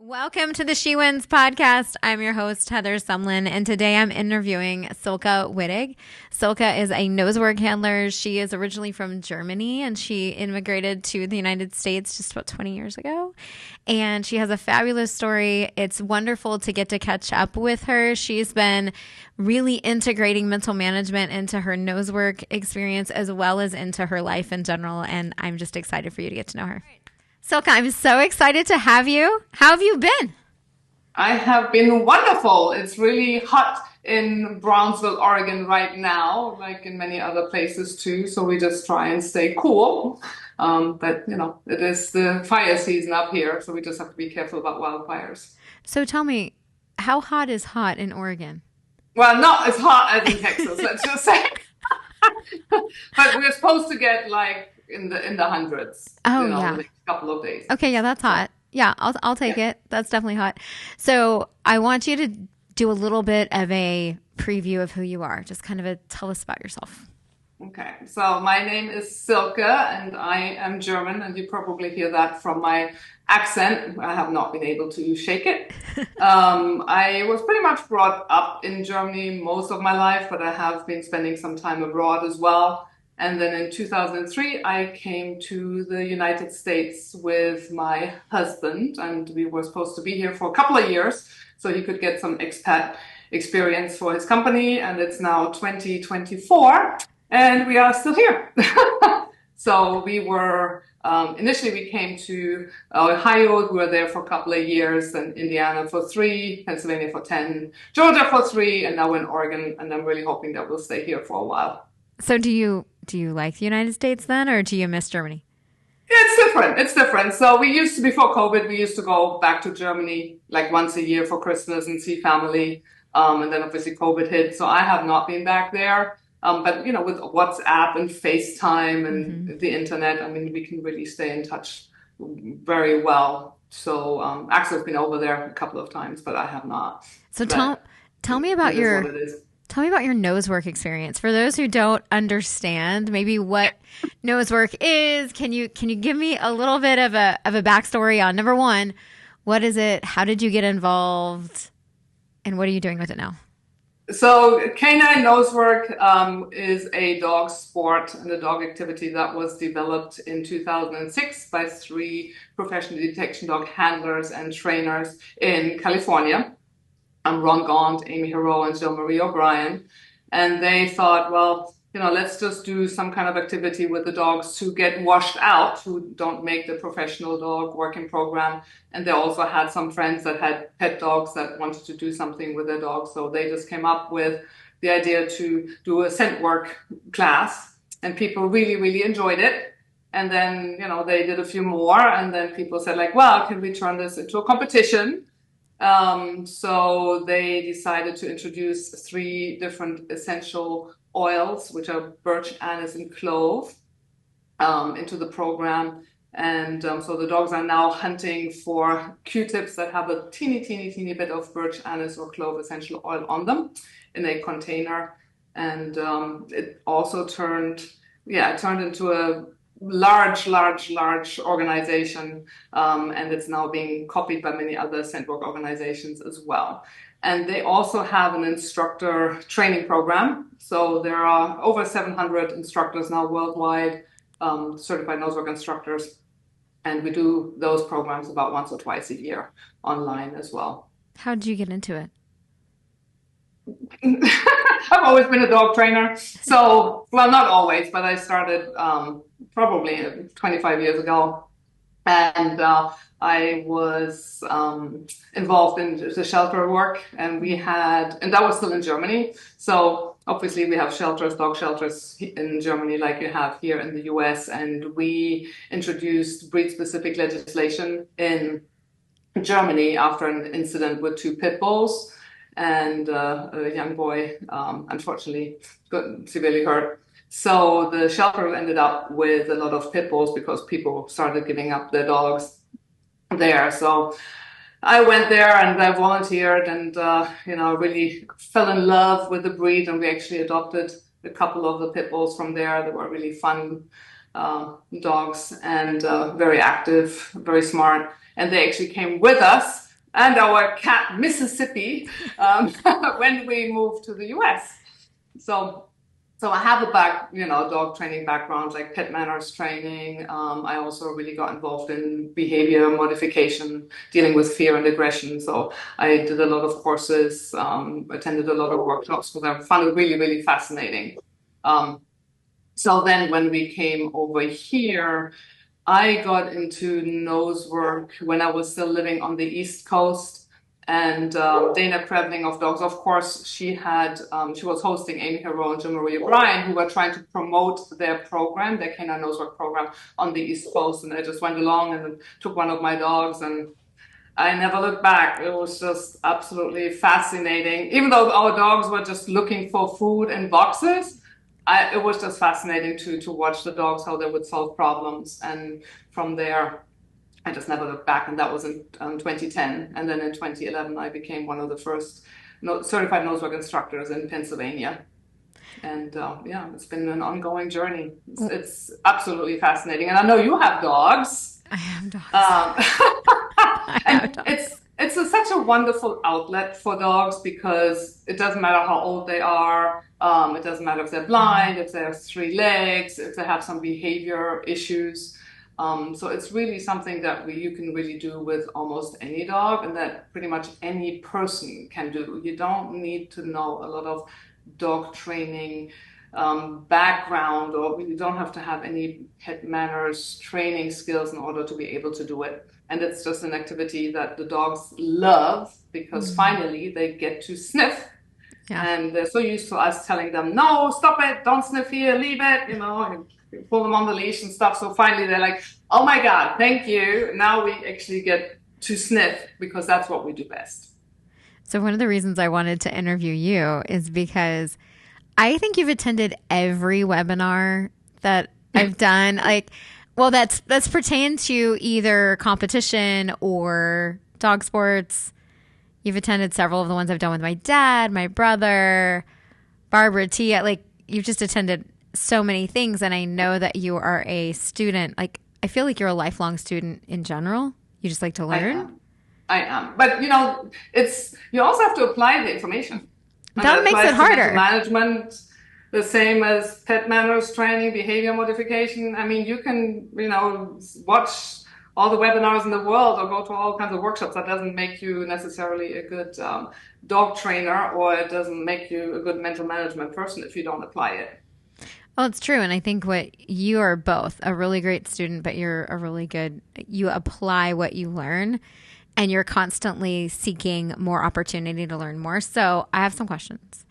Welcome to the She Wins podcast. I'm your host, Heather Sumlin, and today I'm interviewing Silke Wittig. Silke is a nosework handler. She is originally from Germany, and she immigrated to the United States just about 20 years ago. And she has a fabulous story. It's wonderful to get to catch up with her. She's been really integrating mental management into her nosework experience as well as into her life in general, and I'm just excited for you to get to know her. Silke, I'm so excited to have you. How have you been? I have been wonderful. It's really hot in Brownsville, Oregon right now, like in many other places too. So we just try and stay cool. But it is the fire season up here. So we just have to be careful about wildfires. So tell me, how hot is hot in Oregon? Well, not as hot as in Texas, let's just say. But we're supposed to get like in the hundreds. Oh, yeah. yeah. Next couple of days. Okay, yeah, that's hot. Yeah, I'll take it. That's definitely hot. So I want you to do a little bit of a preview of who you are. Just kind of tell us about yourself. Okay, so my name is Silke and I am German, and you probably hear that from my accent. I have not been able to shake it. I was pretty much brought up in Germany most of my life, but I have been spending some time abroad as well. And then in 2003, I came to the United States with my husband, and we were supposed to be here for a couple of years so he could get some expat experience for his company. And it's now 2024, and we are still here. So we were, initially we came to Ohio. We were there for a couple of years, and Indiana for 3, Pennsylvania for 10, Georgia for 3, and now we're in Oregon. And I'm really hoping that we'll stay here for a while. So do you like the United States then, or do you miss Germany? It's different. So we used to, before COVID, we used to go back to Germany like once a year for Christmas and see family. And then obviously COVID hit. So I have not been back there. But, with WhatsApp and FaceTime and the internet, I mean, we can really stay in touch very well. So Axel's been over there a couple of times, but I have not. So tell me about Tell me about your nosework experience. For those who don't understand maybe what nosework is, can you give me a little bit of a backstory on, number one, what is it? How did you get involved? And what are you doing with it now? So canine nosework is a dog sport and a dog activity that was developed in 2006 by 3 professional detection dog handlers and trainers in California. Ron Gaunt, Amy Hero, and Jill Marie O'Brien. And they thought, well, let's just do some kind of activity with the dogs who get washed out, who don't make the professional dog working program. And they also had some friends that had pet dogs that wanted to do something with their dogs. So they just came up with the idea to do a scent work class. And people really, really enjoyed it. And then, they did a few more. And then people said, like, well, can we turn this into a competition? So they decided to introduce 3 different essential oils, which are birch, anise, and clove, into the program. And so the dogs are now hunting for Q-tips that have a teeny, teeny, teeny bit of birch, anise, or clove essential oil on them in a container. And it also turned into a large organization, and it's now being copied by many other scent work organizations as well. And they also have an instructor training program. So there are over 700 instructors now worldwide, certified nosework instructors. And we do those programs about once or twice a year online as well. How did you get into it? I've always been a dog trainer. So, well, not always, but I started probably 25 years ago. And I was involved in the shelter work, and that was still in Germany. So obviously we have dog shelters in Germany like you have here in the US. And we introduced breed-specific legislation in Germany after an incident with 2 pit bulls. And a young boy, unfortunately, got severely hurt. So the shelter ended up with a lot of pit bulls because people started giving up their dogs there. So I went there and I volunteered and, really fell in love with the breed. And we actually adopted a couple of the pit bulls from there. They were really fun dogs and very active, very smart. And they actually came with us and our cat Mississippi when we moved to the US. So I have a dog training background, like pet manners training. I also really got involved in behavior modification, dealing with fear and aggression. So I did a lot of courses, attended a lot of workshops because I found it really, really fascinating. So then when we came over here, I got into nose work when I was still living on the East Coast. And Dana Krebling of Dogs, of course, she was hosting Amy Hero and Jim Marie O'Brien, who were trying to promote their program, their Canine Nose Work program on the East Coast. And I just went along and took one of my dogs, and I never looked back. It was just absolutely fascinating. Even though our dogs were just looking for food in boxes, it was just fascinating to watch the dogs, how they would solve problems. And from there, I just never looked back, and that was in 2010. And then in 2011, I became one of the first certified nosework instructors in Pennsylvania. And it's been an ongoing journey. It's absolutely fascinating. And I know you have dogs. I have dogs. I have dogs. It's such a wonderful outlet for dogs because it doesn't matter how old they are. It doesn't matter if they're blind, if they have 3 legs, if they have some behavior issues. So it's really something that you can really do with almost any dog, and that pretty much any person can do. You don't need to know a lot of dog training background, or you don't have to have any pet manners training skills in order to be able to do it. And it's just an activity that the dogs love because finally they get to sniff. Yeah. And they're so used to us telling them, no, stop it, don't sniff here, leave it, and pull them on the leash and stuff. So finally they're like, oh my God, thank you. Now we actually get to sniff because that's what we do best. So one of the reasons I wanted to interview you is because I think you've attended every webinar that I've done. That's pertained to either competition or dog sports. You've attended several of the ones I've done with my dad, my brother, Barbara T. You've just attended so many things, and I know that you are a student. I feel like you're a lifelong student in general. You just like to learn. I am. But you also have to apply the information. That makes it harder. Management, the same as pet manners training, behavior modification. I mean, you can, watch all the webinars in the world or go to all kinds of workshops. That doesn't make you necessarily a good dog trainer, or it doesn't make you a good mental management person if you don't apply it. Well, it's true. And I think you are both a really great student, but you apply what you learn, and you're constantly seeking more opportunity to learn more. So I have some questions.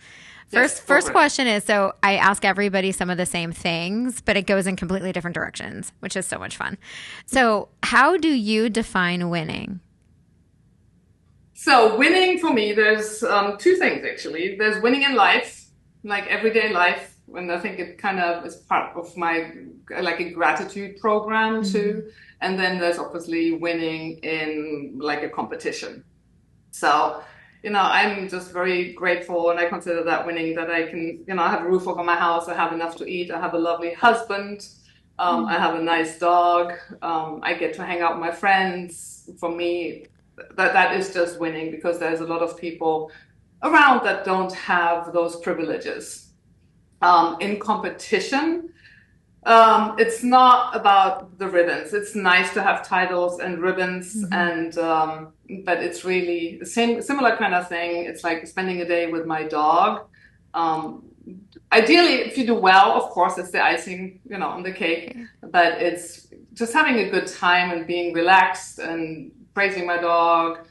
First question is, so I ask everybody some of the same things, but it goes in completely different directions, which is so much fun. So how do you define winning? So winning for me, there's 2 things actually. There's winning in life, like everyday life. And I think it kind of is part of my a gratitude program too. And then there's obviously winning in a competition. So, I'm just very grateful, and I consider that winning, that I can, I have a roof over my house, I have enough to eat, I have a lovely husband, I have a nice dog, I get to hang out with my friends. For me, that is just winning, because there's a lot of people around that don't have those privileges. In competition, it's not about the ribbons. It's nice to have titles and ribbons, but it's really the similar kind of thing. It's like spending a day with my dog. Ideally, if you do well, of course, it's the icing, on the cake. But it's just having a good time and being relaxed and praising my dog,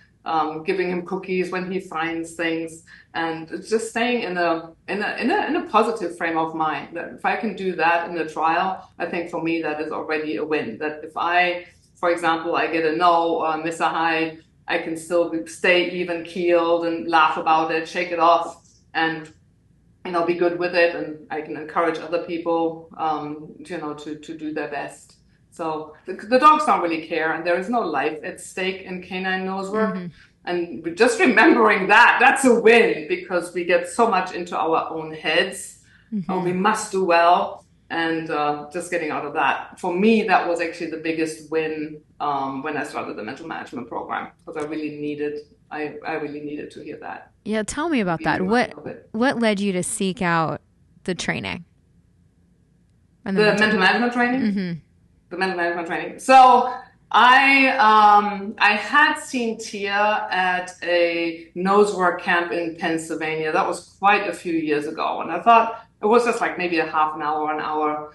giving him cookies when he finds things, and just staying in a positive frame of mind. That if I can do that in the trial, I think for me that is already a win. That if for example, I get a no or miss a hide, I can still stay even keeled and laugh about it, shake it off, and be good with it, and I can encourage other people, to do their best. So the dogs don't really care, and there is no life at stake in canine nose work. And just remembering that's a win, because we get so much into our own heads. We must do well. and just getting out of that. For me, that was actually the biggest win when I started the mental management program, because I really needed to hear that. Yeah, tell me about that. What led you to seek out the training? And the mental management training? Mm-hmm. The mental management training. So I had seen Tia at a nosework camp in Pennsylvania. That was quite a few years ago. And I thought it was just like maybe a half an hour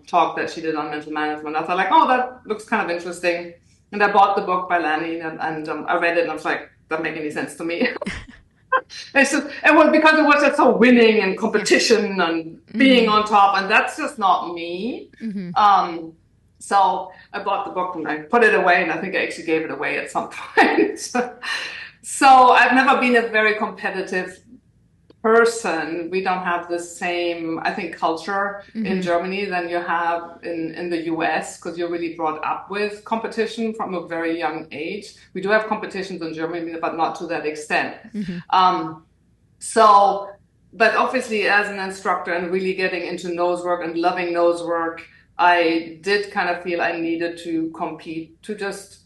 talk that she did on mental management. I thought like, oh, that looks kind of interesting. And I bought the book by Lanny and I read it and I was like, doesn't make any sense to me. It's just, it was because it was just so winning and competition and being on top, and that's just not me. So I bought the book and I put it away, and I think I actually gave it away at some point. So I've never been a very competitive person. We don't have the same, I think, culture in Germany than you have in the US, because you're really brought up with competition from a very young age. We do have competitions in Germany, but not to that extent. But obviously as an instructor and really getting into nosework and loving nosework, I did kind of feel I needed to compete to just,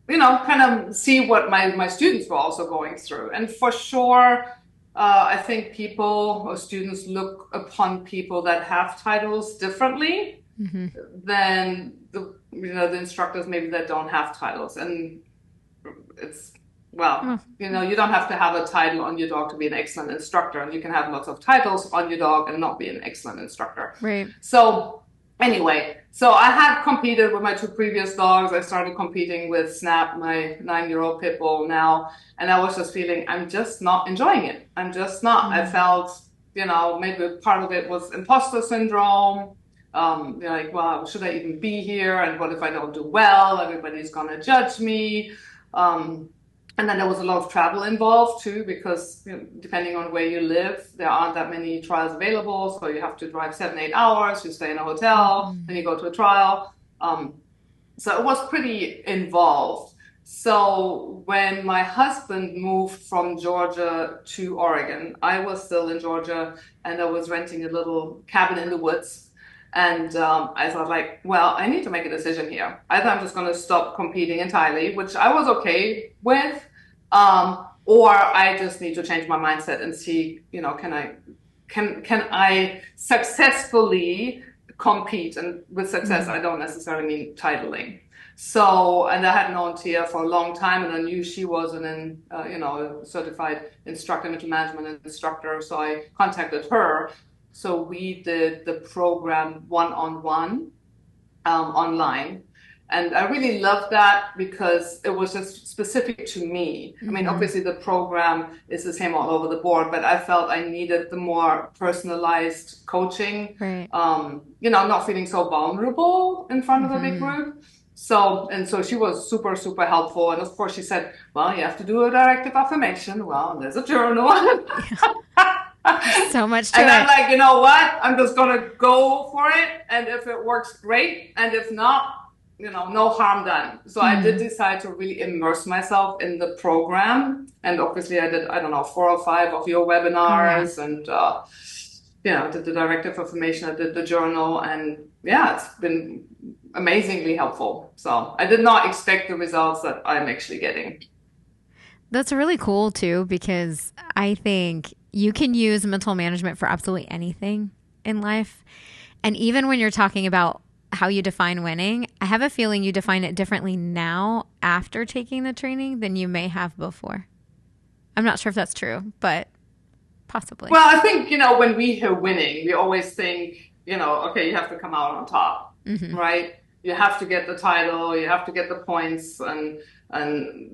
kind of see what my students were also going through. And for sure, I think people or students look upon people that have titles differently than the instructors maybe that don't have titles. And it's, you don't have to have a title on your dog to be an excellent instructor, and you can have lots of titles on your dog and not be an excellent instructor. Right. So anyway, so I had competed with my two previous dogs. I started competing with Snap, my 9-year-old pit bull now, and I was just feeling I'm just not enjoying it. I'm just not. I felt, maybe part of it was imposter syndrome. Like, well, should I even be here? And what if I don't do well? Everybody's gonna judge me. And then there was a lot of travel involved too, because depending on where you live, there aren't that many trials available. So you have to drive 7-8 hours, you stay in a hotel, then you go to a trial. So it was pretty involved. So when my husband moved from Georgia to Oregon, I was still in Georgia and I was renting a little cabin in the woods. And I thought like, well, I need to make a decision here. Either I'm just going to stop competing entirely, which I was okay with, or I just need to change my mindset and see, can I successfully compete? And with success, I don't necessarily mean titling. So, and I had known Tia for a long time, and I knew she was a certified instructor, mental management instructor. So I contacted her. So we did the program one-on-one online. And I really loved that because it was just specific to me. I mean, obviously the program is the same all over the board, but I felt I needed the more personalized coaching, right. Not feeling so vulnerable in front of a big group. So she was super, super helpful. And of course she said, well, you have to do a directive affirmation. Well, there's a journal. So much to and it. I'm like, you know what? I'm just going to go for it. And if it works, great. And if not, no harm done. So I did decide to really immerse myself in the program. And obviously I did, 4 or 5 of your webinars and, did the directive affirmation. I did the journal, and it's been amazingly helpful. So I did not expect the results that I'm actually getting. That's really cool too, because I think you can use mental management for absolutely anything in life. And even when you're talking about how you define winning, I have a feeling you define it differently now after taking the training than you may have before. I'm not sure if that's true, but possibly. Well, I think, when we hear winning, we always think, okay, you have to come out on top, right? You have to get the title, you have to get the points and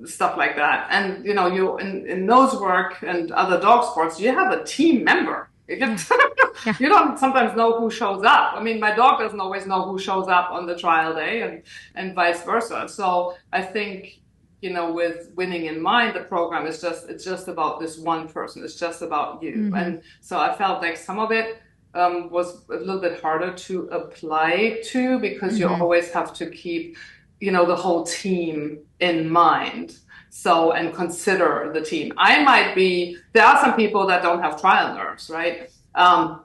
stuff like that. And, you in nosework and other dog sports, you have a team member. You don't sometimes know who shows up. I mean, my dog doesn't always know who shows up on the trial day and vice versa. So I think, with winning in mind, the program it's just about this one person. It's just about you. And so I felt like some of it was a little bit harder to apply to, because you always have to keep, the whole team in mind. So, and consider the team. There are some people that don't have trial nerves, right? And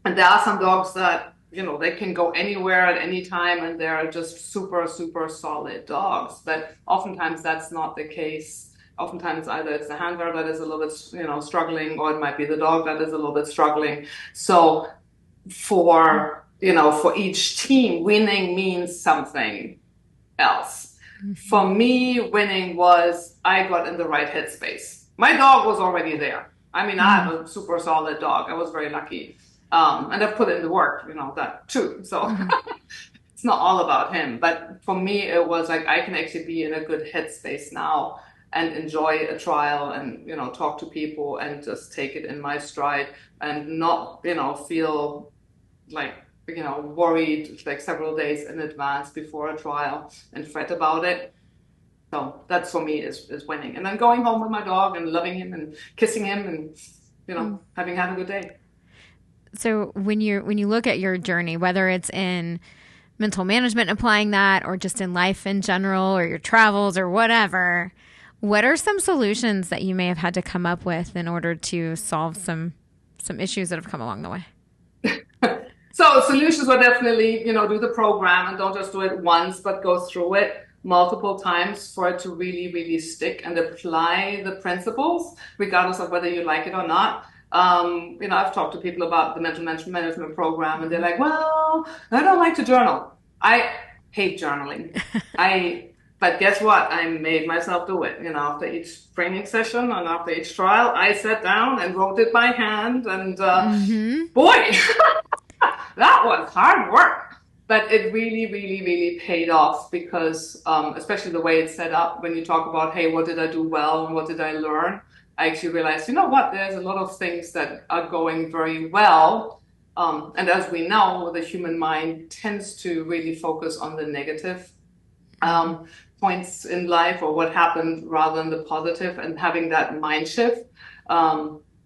there are some dogs that they can go anywhere at any time and they're just super, super solid dogs. But oftentimes that's not the case. Oftentimes either it's the handler that is a little bit, struggling, or it might be the dog that is a little bit struggling. So for each team, winning means something else. For me, winning was I got in the right headspace. My dog was already there. I mean, I have a super solid dog. I was very lucky. And I've put in the work, that too. So it's not all about him. But for me, it was like I can actually be in a good headspace now and enjoy a trial and, talk to people and just take it in my stride and not, feel like, worried like several days in advance before a trial and fret about it. So that's for me is winning. And then going home with my dog and loving him and kissing him and, having had a good day. So when you look at your journey, whether it's in mental management, applying that, or just in life in general, or your travels or whatever, what are some solutions that you may have had to come up with in order to solve some issues that have come along the way? So solutions were definitely, do the program and don't just do it once, but go through it multiple times for it to really, really stick and apply the principles, regardless of whether you like it or not. I've talked to people about the mental management program and they're like, well, I don't like to journal. I hate journaling. But guess what? I made myself do it. After each training session and after each trial, I sat down and wrote it by hand. And boy, that was hard work. But it really, really, really paid off because especially the way it's set up, when you talk about, hey, what did I do well and what did I learn? I actually realized, there's a lot of things that are going very well. And as we know, the human mind tends to really focus on the negative points in life or what happened rather than the positive, and having that mind shift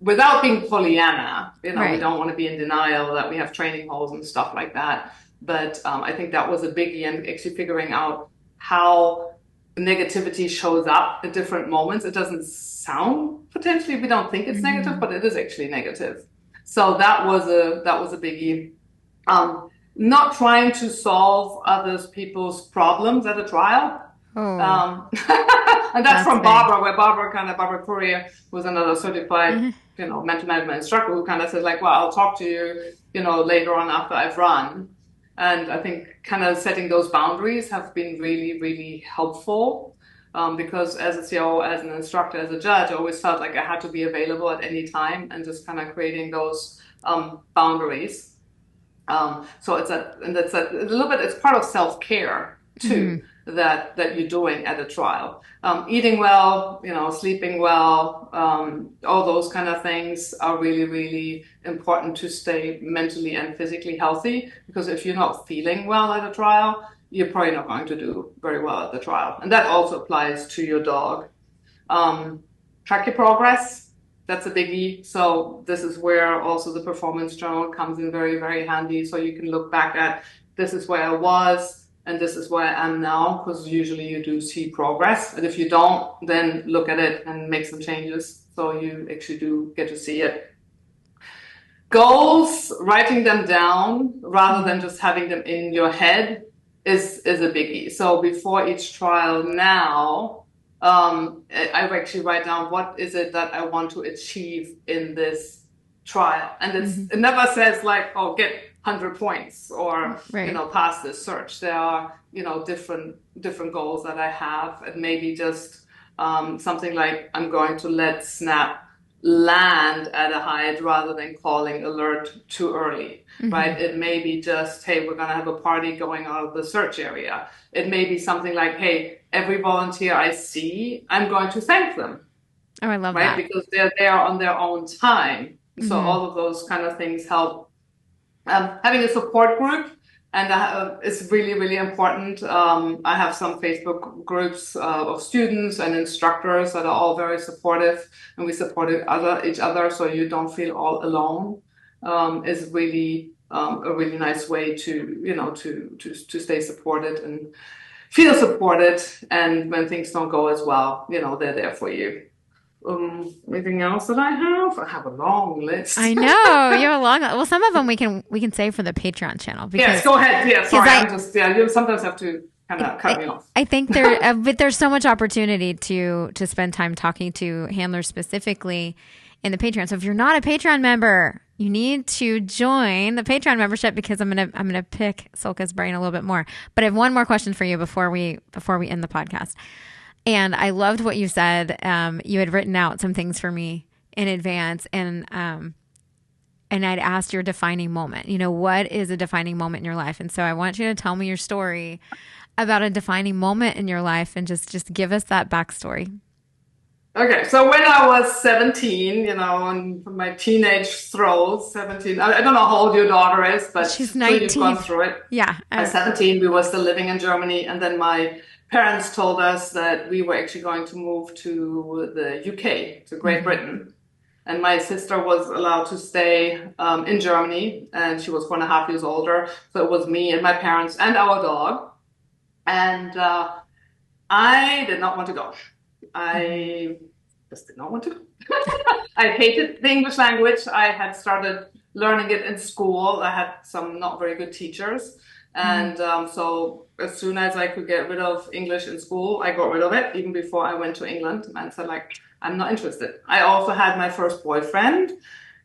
without being Pollyanna. Right. We don't want to be in denial that we have training holes and stuff like that. But I think that was a biggie, and actually figuring out how negativity shows up at different moments. It doesn't sound, potentially, we don't think it's negative, but it is actually negative. So that was a biggie. Not trying to solve other people's problems at a trial. Oh. And that's from Barbara, where Barbara Courier was another certified, mental management instructor, who kind of said like, well, I'll talk to you, later on after I've run. And I think kind of setting those boundaries have been really, really helpful. Because as a CO, as an instructor, as a judge, I always felt like I had to be available at any time, and just kind of creating those boundaries. So that's a little bit, it's part of self-care too, that you're doing at a trial. Eating well, sleeping well, all those kind of things are really, really important to stay mentally and physically healthy, because if you're not feeling well at a trial, you're probably not going to do very well at the trial. And that also applies to your dog. Track your progress. That's a biggie. So this is where also the performance journal comes in very, very handy. So you can look back at, this is where I was and this is where I am now, because usually you do see progress. And if you don't, then look at it and make some changes, so you actually do get to see it. Goals, writing them down rather than just having them in your head is a biggie. So before each trial now, I actually write down, what is it that I want to achieve in this trial? And it never says like, oh, get 100 points or, pass this search. There are, different goals that I have. And maybe just something like, I'm going to let Snap land at a height rather than calling alert too early, right? It may be just, hey, we're going to have a party going out of the search area. It may be something like, hey, every volunteer I see, I'm going to thank them. Oh, I love that. Because they're there on their own time. So all of those kind of things help. Having a support group, and it's really, really important. I have some Facebook groups of students and instructors that are all very supportive, and we support each other, so you don't feel all alone. Is really a really nice way to stay supported and feel supported. And when things don't go as well, they're there for you. Anything else that I have? I have a long list. I know you have a long. Well, some of them we can save for the Patreon channel because yes, go ahead. Yeah, sorry, I'm just you sometimes have to kind of cut me off. I think but there's so much opportunity to spend time talking to handlers specifically in the Patreon. So if you're not a Patreon member, you need to join the Patreon membership because I'm gonna pick Silke's brain a little bit more. But I have one more question for you before we end the podcast. And I loved what you said. You had written out some things for me in advance, and I'd asked your defining moment. You know, what is a defining moment in your life? And so I want you to tell me your story about a defining moment in your life, and just give us that backstory. Okay, so when I was 17, in my teenage throes, 17, I don't know how old your daughter is, but she's 19. You've gone through it. Yeah. At 17, we were still living in Germany, and then my parents told us that we were actually going to move to the UK, to Great Britain. And my sister was allowed to stay in Germany, and she was 4.5 years older. So it was me and my parents and our dog. And I did not want to go. I just did not want to go. I hated the English language. I had started learning it in school. I had some not very good teachers. And so as soon as I could get rid of English in school, I got rid of it, even before I went to England, and said, I'm not interested. I also had my first boyfriend,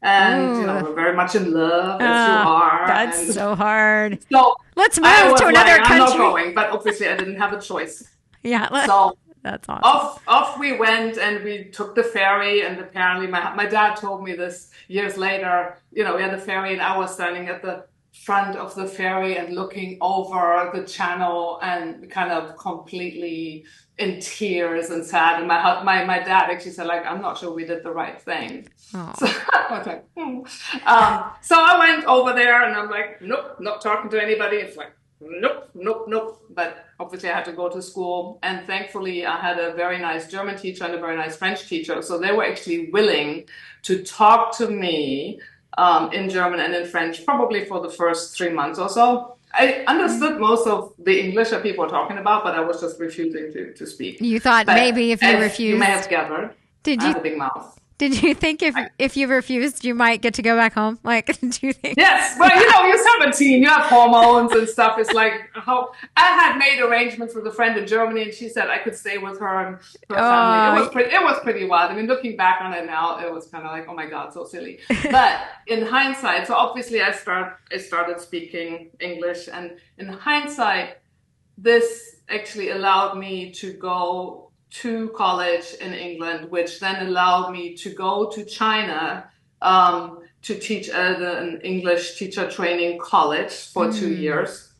and we're very much in love, as you are. That's so hard. So let's move to another country. I'm not going, but obviously I didn't have a choice. Yeah. So that's awesome. Off we went, and we took the ferry, and apparently my dad told me this years later. We had the ferry, and I was standing at the front of the ferry and looking over the channel and kind of completely in tears and sad. And my dad actually said, I'm not sure we did the right thing. Oh. So I was like, so I went over there, and I'm like, nope, not talking to anybody. It's like, nope. But obviously I had to go to school, and thankfully I had a very nice German teacher and a very nice French teacher. So they were actually willing to talk to me in German and in French, probably for the first 3 months or so. I understood most of the English that people were talking about, but I was just refusing to speak. You thought maybe if you refused... You may have gathered. I have a big mouth. Did you think if you refused, you might get to go back home? Do you think? Yes. Well, you're 17. You have hormones and stuff. It's like how I had made arrangements with a friend in Germany, and she said I could stay with her and her family. It was pretty wild. I mean, looking back on it now, it was kind of like, oh my God, so silly. But in hindsight, so obviously I started speaking English, and in hindsight, this actually allowed me to go to college in England, which then allowed me to go to China to teach at an English teacher training college for 2 years.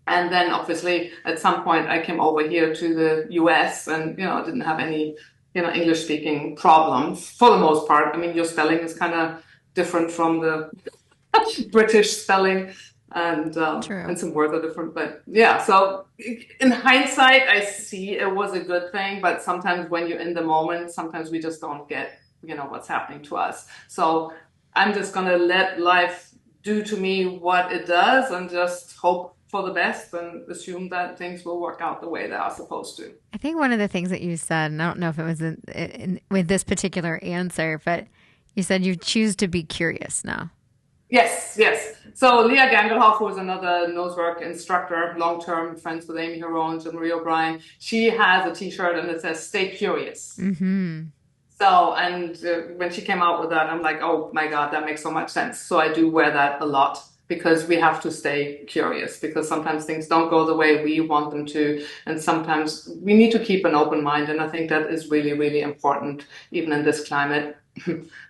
And then obviously at some point I came over here to the US, and didn't have any English speaking problems for the most part. I mean, your spelling is kind of different from the British spelling. And some words are different, but yeah. So in hindsight, I see it was a good thing, but sometimes when you're in the moment, sometimes we just don't get, what's happening to us. So I'm just gonna let life do to me what it does, and just hope for the best and assume that things will work out the way they are supposed to. I think one of the things that you said, and I don't know if it was with this particular answer, but you said you choose to be curious now. Yes. So Leah Gangelhoff, who is another nosework instructor, long-term friends with Amy Heron and Marie O'Brien, she has a T-shirt and it says "Stay Curious." Mm-hmm. So, and when she came out with that, I'm like, oh my God, that makes so much sense. So I do wear that a lot, because we have to stay curious, because sometimes things don't go the way we want them to, and sometimes we need to keep an open mind. And I think that is really, really important, even in this climate.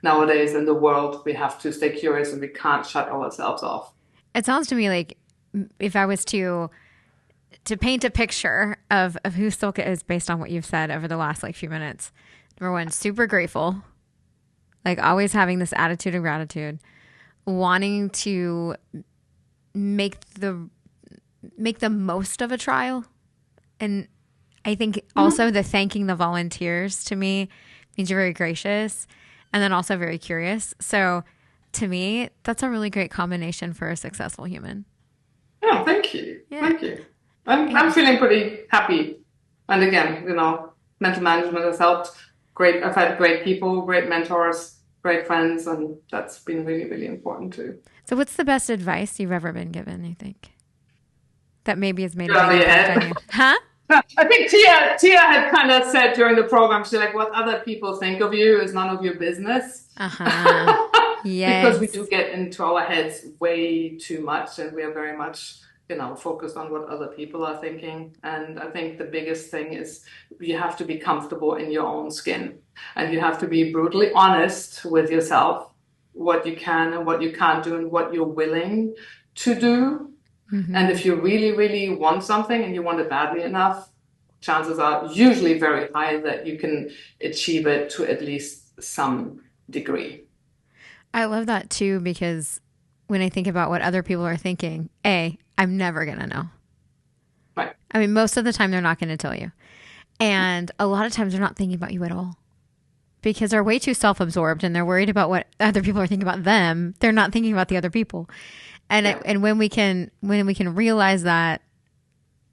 Nowadays in the world, we have to stay curious, and we can't shut ourselves off. It sounds to me like if I was to paint a picture of who Silke is based on what you've said over the last few minutes. Number one, super grateful, always having this attitude of gratitude, wanting to make the most of a trial. And I think also the thanking the volunteers to me means you're very gracious, and then also very curious. So to me, that's a really great combination for a successful human. Oh, thank you. Yeah. Thank you. I'm feeling pretty happy. And again, mental management has helped. I've had great people, great mentors, great friends, and that's been really, really important too. So what's the best advice you've ever been given, you think? That maybe has made a Get out big of your impact head. on you. Huh? I think Tia had kind of said during the program, she's like, what other people think of you is none of your business. Uh-huh. Because we do Yes. get into our heads way too much, and we are very much, focused on what other people are thinking. And I think the biggest thing is you have to be comfortable in your own skin, and you have to be brutally honest with yourself, what you can and what you can't do, and what you're willing to do. And Mm-hmm. if you really, really want something and you want it badly enough, chances are usually very high that you can achieve it to at least some degree. I love that too because when I think about what other people are thinking, I'm never going to know. Right. I mean, most of the time they're not going to tell you. And a lot of times they're not thinking about you at all because they're way too self-absorbed and they're worried about what other people are thinking about them. They're not thinking about the other people. And Yeah. and when we can realize that,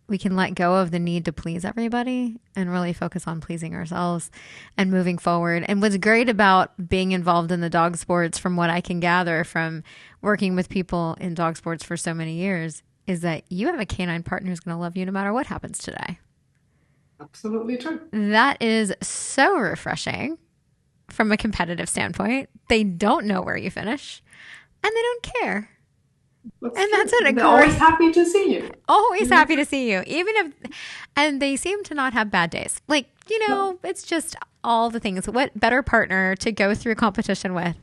we can let go of the need to please everybody and really focus on pleasing ourselves and moving forward. And what's great about being involved in the dog sports, from what I can gather from working with people in dog sports for so many years, is that you have a canine partner who's going to love you no matter what happens today. Absolutely true. That is so refreshing from a competitive standpoint. They don't know where you finish and they don't care. That's And true. that's a They're always great, happy to see you. always happy to see you, even if, and they seem to not have bad days. Like, No, it's just all the things. What better partner to go through competition with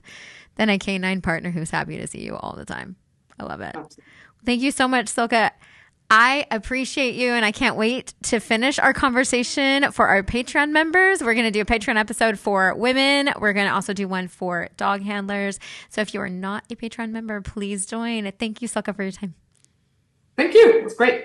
than a canine partner who's happy to see you all the time? I love it. absolutely. Thank you so much, Silke. I appreciate you, and I can't wait to finish our conversation for our Patreon members. We're going to do a Patreon episode for women. We're going to also do one for dog handlers. So if you are not a Patreon member, please join. Thank you, Silke, for your time. Thank you. It was great.